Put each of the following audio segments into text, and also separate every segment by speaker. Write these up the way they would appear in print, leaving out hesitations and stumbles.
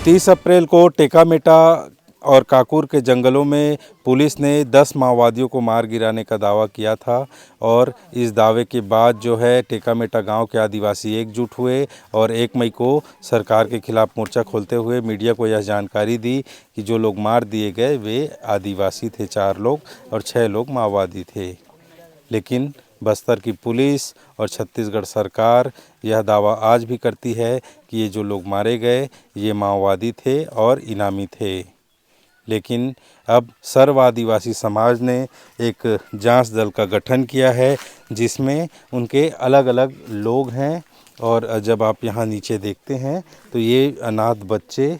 Speaker 1: 30 अप्रैल को टेकामेटा और काकुर के जंगलों में पुलिस ने 10 माओवादियों को मार गिराने का दावा किया था और इस दावे के बाद जो है टेकामेटा गांव के आदिवासी एकजुट हुए और 1 मई को सरकार के खिलाफ मोर्चा खोलते हुए मीडिया को यह जानकारी दी कि जो लोग मार दिए गए वे आदिवासी थे 4 लोग और 6 लोग माओवादी थे। लेकिन बस्तर की पुलिस और छत्तीसगढ़ सरकार यह दावा आज भी करती है कि ये जो लोग मारे गए ये माओवादी थे और इनामी थे। लेकिन अब सर्व आदिवासी समाज ने एक जांच दल का गठन किया है जिसमें उनके अलग अलग लोग हैं और जब आप यहाँ नीचे देखते हैं तो ये अनाथ बच्चे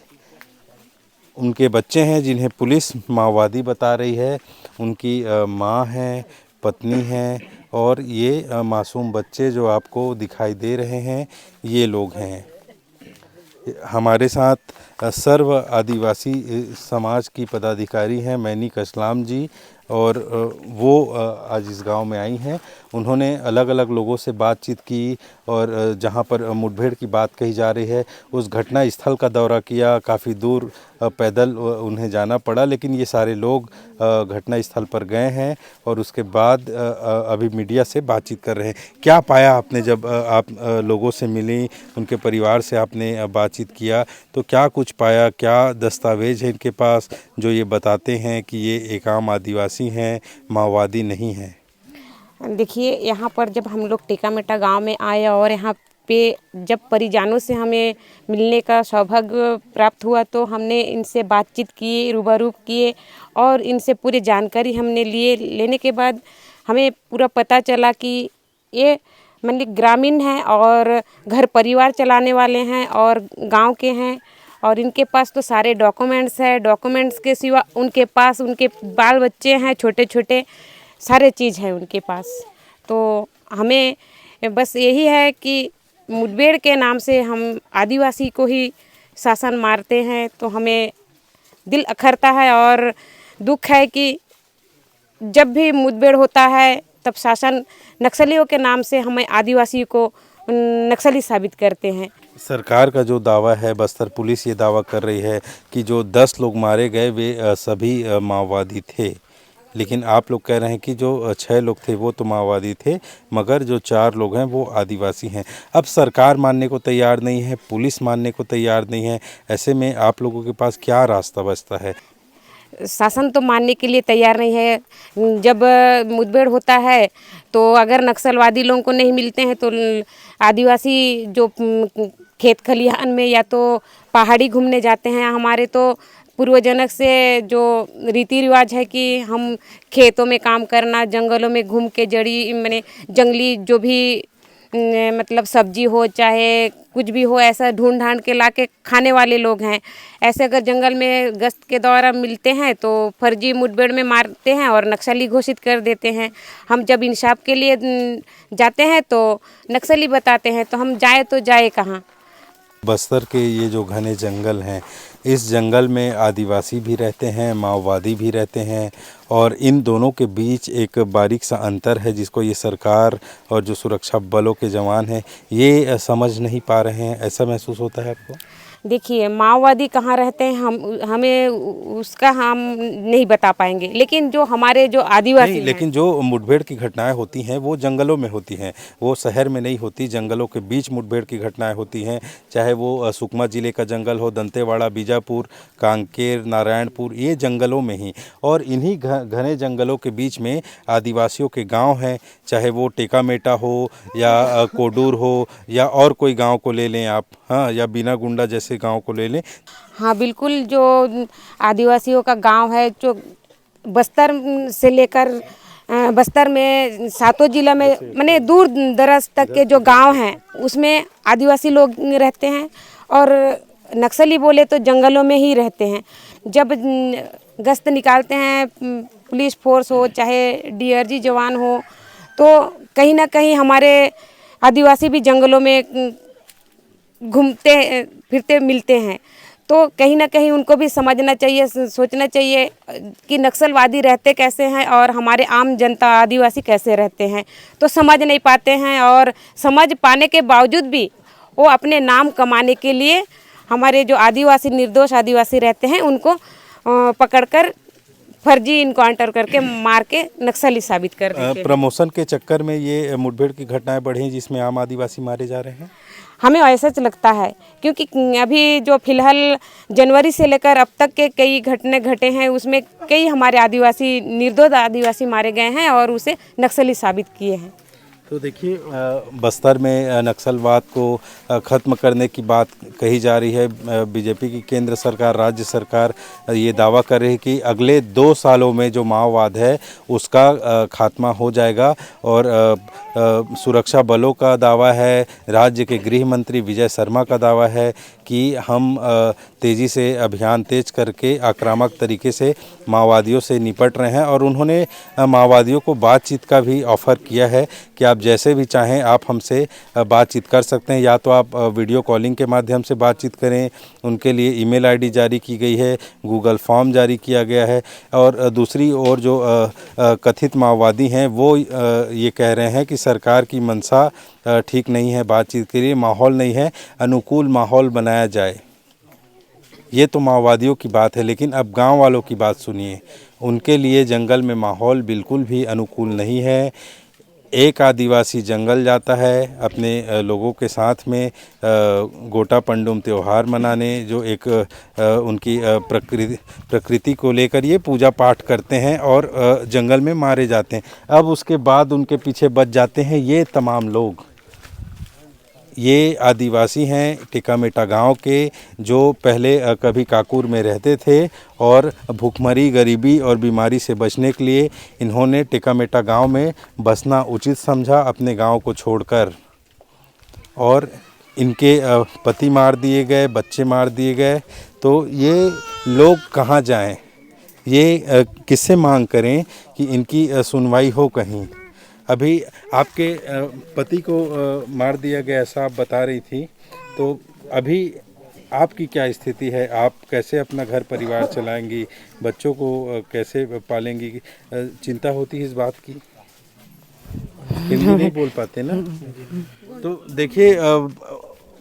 Speaker 1: उनके बच्चे हैं जिन्हें पुलिस माओवादी बता रही है। उनकी माँ है, पत्नी है और ये मासूम बच्चे जो आपको दिखाई दे रहे हैं ये लोग हैं। हमारे साथ सर्व आदिवासी समाज की पदाधिकारी हैं मैनी कसलाम जी और वो आज इस गांव में आई हैं। उन्होंने अलग अलग लोगों से बातचीत की और जहां पर मुठभेड़ की बात कही जा रही है उस घटना स्थल का दौरा किया। काफ़ी दूर पैदल उन्हें जाना पड़ा लेकिन ये सारे लोग घटना स्थल पर गए हैं और उसके बाद अभी मीडिया से बातचीत कर रहे हैं। क्या पाया आपने जब आप लोगों से मिली, उनके परिवार से आपने बातचीत किया तो क्या कुछ पाया? क्या दस्तावेज है इनके पास जो ये बताते हैं कि ये एक आम आदिवासी हैं, माओवादी नहीं हैं?
Speaker 2: देखिए, यहाँ पर जब हम लोग टेकामेटा गांव में आए और यहाँ पे जब परिजनों से हमें मिलने का सौभाग्य प्राप्त हुआ तो हमने इनसे बातचीत की, रूबरू किए और इनसे पूरी जानकारी हमने लेने के बाद हमें पूरा पता चला कि ये मतलब ग्रामीण हैं और घर परिवार चलाने वाले हैं और गांव के हैं और इनके पास तो सारे डॉक्यूमेंट्स है। डॉक्यूमेंट्स के सिवा उनके पास उनके बाल बच्चे हैं, छोटे छोटे सारे चीज़ है उनके पास। तो हमें बस यही है कि मुठभेड़ के नाम से हम आदिवासी को ही शासन मारते हैं तो हमें दिल अखरता है और दुख है कि जब भी मुठभेड़ होता है तब शासन नक्सलियों के नाम से हमें आदिवासी को नक्सली साबित करते हैं।
Speaker 1: सरकार का जो दावा है, बस्तर पुलिस ये दावा कर रही है कि जो 10 लोग मारे गए वे सभी माओवादी थे, लेकिन आप लोग कह रहे हैं कि जो 6 लोग थे वो तो माओवादी थे मगर जो 4 लोग हैं वो आदिवासी हैं। अब सरकार मानने को तैयार नहीं है, पुलिस मानने को तैयार नहीं है, ऐसे में आप लोगों के पास क्या रास्ता बचता है?
Speaker 2: शासन तो मानने के लिए तैयार नहीं है। जब मुठभेड़ होता है तो अगर नक्सलवादी लोगों को नहीं मिलते हैं तो आदिवासी जो खेत खलिहान में या तो पहाड़ी घूमने जाते हैं। हमारे तो पूर्वजनक से जो रीति रिवाज है कि हम खेतों में काम करना, जंगलों में घूम के जड़ी माने जंगली जो भी मतलब सब्जी हो चाहे कुछ भी हो ऐसा ढूंढ ढांड के ला के खाने वाले लोग हैं। ऐसे अगर जंगल में गश्त के दौरान मिलते हैं तो फर्जी मुठभेड़ में मारते हैं और नक्सली घोषित कर देते हैं। हम जब इंसाफ के लिए जाते हैं तो नक्सली बताते हैं तो हम जाए तो जाए कहाँ?
Speaker 1: बस्तर के ये जो घने जंगल हैं, इस जंगल में आदिवासी भी रहते हैं, माओवादी भी रहते हैं और इन दोनों के बीच एक बारीक सा अंतर है जिसको ये सरकार और जो सुरक्षा बलों के जवान हैं ये समझ नहीं पा रहे हैं। ऐसा महसूस होता है आपको?
Speaker 2: देखिए, माओवादी कहाँ रहते हैं हमें उसका हम नहीं बता पाएंगे, लेकिन जो हमारे जो आदिवासी
Speaker 1: नहीं,
Speaker 2: हैं,
Speaker 1: लेकिन जो मुठभेड़ की घटनाएं होती हैं वो जंगलों में होती हैं, वो शहर में नहीं होती। जंगलों के बीच मुठभेड़ की घटनाएं होती हैं, चाहे वो सुकमा जिले का जंगल हो, दंतेवाड़ा, बीजापुर, कांकेर, नारायणपुर, ये जंगलों में ही। और इन्हीं घने जंगलों के बीच में आदिवासियों के गाँव हैं, चाहे वो टेकामेटा हो या कोडूर हो या और कोई गाँव को ले लें आप, हाँ, या बीना गुंडा जैसे गाँव को ले लें।
Speaker 2: हाँ बिल्कुल, जो आदिवासियों का गांव है जो बस्तर से लेकर बस्तर में सातों जिला में माने दूर दराज तक के जो गांव हैं उसमें आदिवासी लोग रहते हैं और नक्सली बोले तो जंगलों में ही रहते हैं। जब गश्त निकालते हैं पुलिस फोर्स हो चाहे डीआरजी जवान हो तो कहीं ना कहीं हमारे आदिवासी भी जंगलों में घूमते फिरते मिलते हैं। तो कहीं ना कहीं उनको भी समझना चाहिए, सोचना चाहिए कि नक्सलवादी रहते कैसे हैं और हमारे आम जनता आदिवासी कैसे रहते हैं। तो समझ नहीं पाते हैं और समझ पाने के बावजूद भी वो अपने नाम कमाने के लिए हमारे जो आदिवासी निर्दोष आदिवासी रहते हैं उनको पकड़कर फर्जी इनकाउंटर करके मार के नक्सली साबित कर देते हैं।
Speaker 1: प्रमोशन के चक्कर में ये मुठभेड़ की घटनाएं बढ़ी जिसमें आम आदिवासी मारे जा रहे हैं।
Speaker 2: हमें ऐसा लगता है क्योंकि अभी जो फिलहाल जनवरी से लेकर अब तक के कई घटने घटे हैं, उसमें कई हमारे आदिवासी निर्दोष आदिवासी मारे गए हैं और उसे नक्सली साबित किए हैं।
Speaker 1: तो देखिए, बस्तर में नक्सलवाद को ख़त्म करने की बात कही जा रही है। बीजेपी की केंद्र सरकार, राज्य सरकार ये दावा कर रही है कि अगले 2 सालों में जो माओवाद है उसका खात्मा हो जाएगा। और सुरक्षा बलों का दावा है, राज्य के गृह मंत्री विजय शर्मा का दावा है कि हम तेज़ी से अभियान तेज करके आक्रामक तरीके से माओवादियों से निपट रहे हैं। और उन्होंने माओवादियों को बातचीत का भी ऑफ़र किया है कि आप जैसे भी चाहें आप हमसे बातचीत कर सकते हैं, या तो आप वीडियो कॉलिंग के माध्यम से बातचीत करें। उनके लिए ईमेल आईडी जारी की गई है, गूगल फॉर्म जारी किया गया है। और दूसरी ओर जो कथित माओवादी हैं वो ये कह रहे हैं कि सरकार की मंशा ठीक नहीं है, बातचीत के लिए माहौल नहीं है, अनुकूल माहौल बनाया जाए। ये तो माओवादियों की बात है, लेकिन अब गांव वालों की बात सुनिए। उनके लिए जंगल में माहौल बिल्कुल भी अनुकूल नहीं है। एक आदिवासी जंगल जाता है अपने लोगों के साथ में गोटा पंडुम त्यौहार मनाने, जो एक उनकी प्रकृति को लेकर ये पूजा पाठ करते हैं और जंगल में मारे जाते हैं। अब उसके बाद उनके पीछे बच जाते हैं ये तमाम लोग। ये आदिवासी हैं टिकामेटा गांव के, जो पहले कभी काकूर में रहते थे और भूखमरी, गरीबी और बीमारी से बचने के लिए इन्होंने टिकामेटा गांव में बसना उचित समझा अपने गांव को छोड़कर। और इनके पति मार दिए गए, बच्चे मार दिए गए। तो ये लोग कहाँ जाएं? ये किससे मांग करें कि इनकी सुनवाई हो कहीं? अभी आपके पति को मार दिया गया ऐसा आप बता रही थी, तो अभी आपकी क्या स्थिति है? आप कैसे अपना घर परिवार चलाएंगी, बच्चों को कैसे पालेंगी? चिंता होती है इस बात की? हिंदी नहीं बोल पाते ना? तो देखिए,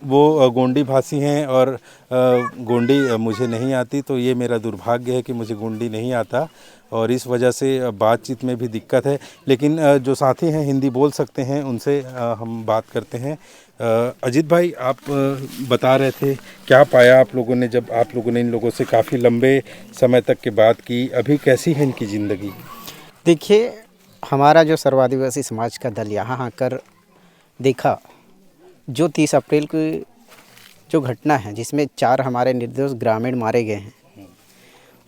Speaker 1: वो गोंडी भाषी हैं और गोंडी मुझे नहीं आती, तो ये मेरा दुर्भाग्य है कि मुझे गोंडी नहीं आता और इस वजह से बातचीत में भी दिक्कत है। लेकिन जो साथी हैं हिंदी बोल सकते हैं उनसे हम बात करते हैं। अजीत भाई, आप बता रहे थे, क्या पाया आप लोगों ने जब आप लोगों ने इन लोगों से काफ़ी लंबे समय तक की बात की? अभी कैसी है इनकी ज़िंदगी?
Speaker 3: देखिए, हमारा जो सर्व आदिवासी समाज का दल यहाँ आकर देखा, जो 30 अप्रैल की जो घटना है जिसमें 4 हमारे निर्दोष ग्रामीण मारे गए हैं,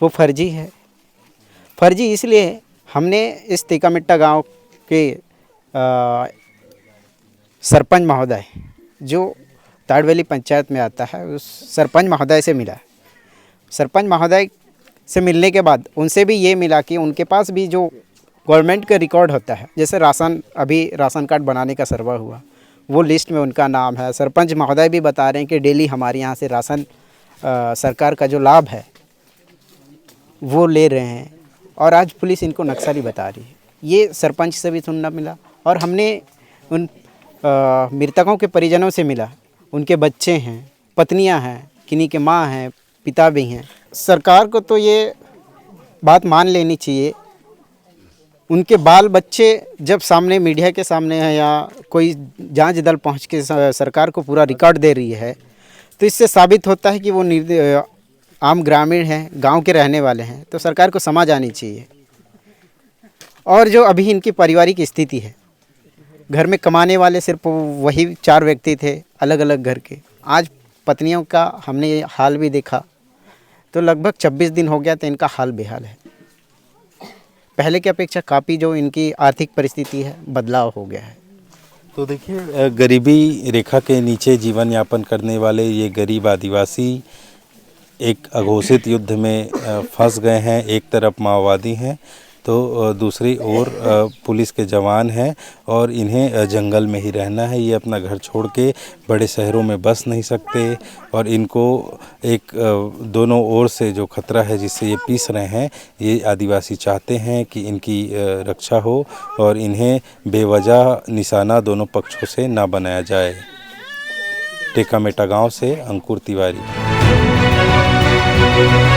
Speaker 3: वो फर्जी है। फर्जी इसलिए हमने इस टिकामेटा गांव के सरपंच महोदय, जो ताड़वेली पंचायत में आता है, उस सरपंच महोदय से मिला। सरपंच महोदय से मिलने के बाद उनसे भी ये मिला कि उनके पास भी जो गवर्नमेंट का रिकॉर्ड होता है, जैसे राशन, अभी राशन कार्ड बनाने का सर्वे हुआ, वो लिस्ट में उनका नाम है। सरपंच महोदय भी बता रहे हैं कि डेली हमारे यहाँ से राशन सरकार का जो लाभ है वो ले रहे हैं, और आज पुलिस इनको नक्सली बता रही है। ये सरपंच से भी सुनना मिला। और हमने उन मृतकों के परिजनों से मिला। उनके बच्चे हैं, पत्नियां हैं, किन्हीं के माँ हैं, पिता भी हैं। सरकार को तो ये बात मान लेनी चाहिए। उनके बाल बच्चे जब सामने मीडिया के सामने है या कोई जांच दल पहुंच के सरकार को पूरा रिकॉर्ड दे रही है, तो इससे साबित होता है कि वो आम ग्रामीण हैं, गांव के रहने वाले हैं। तो सरकार को समझ आनी चाहिए। और जो अभी इनकी पारिवारिक स्थिति है, घर में कमाने वाले सिर्फ वही 4 व्यक्ति थे, अलग अलग घर के। आज पत्नियों का हमने ये हाल भी देखा, तो लगभग 26 दिन हो गया तो इनका हाल बेहाल है। पहले की अपेक्षा काफ़ी जो इनकी आर्थिक परिस्थिति है बदलाव हो गया है।
Speaker 1: तो देखिए, गरीबी रेखा के नीचे जीवन यापन करने वाले ये गरीब आदिवासी एक अघोषित युद्ध में फंस गए हैं। एक तरफ माओवादी हैं तो दूसरी ओर पुलिस के जवान हैं और इन्हें जंगल में ही रहना है। ये अपना घर छोड़ के बड़े शहरों में बस नहीं सकते और इनको एक दोनों ओर से जो खतरा है जिससे ये पीस रहे हैं, ये आदिवासी चाहते हैं कि इनकी रक्षा हो और इन्हें बेवजह निशाना दोनों पक्षों से ना बनाया जाए। टिकामेटा गांव से अंकुर तिवारी। हैं।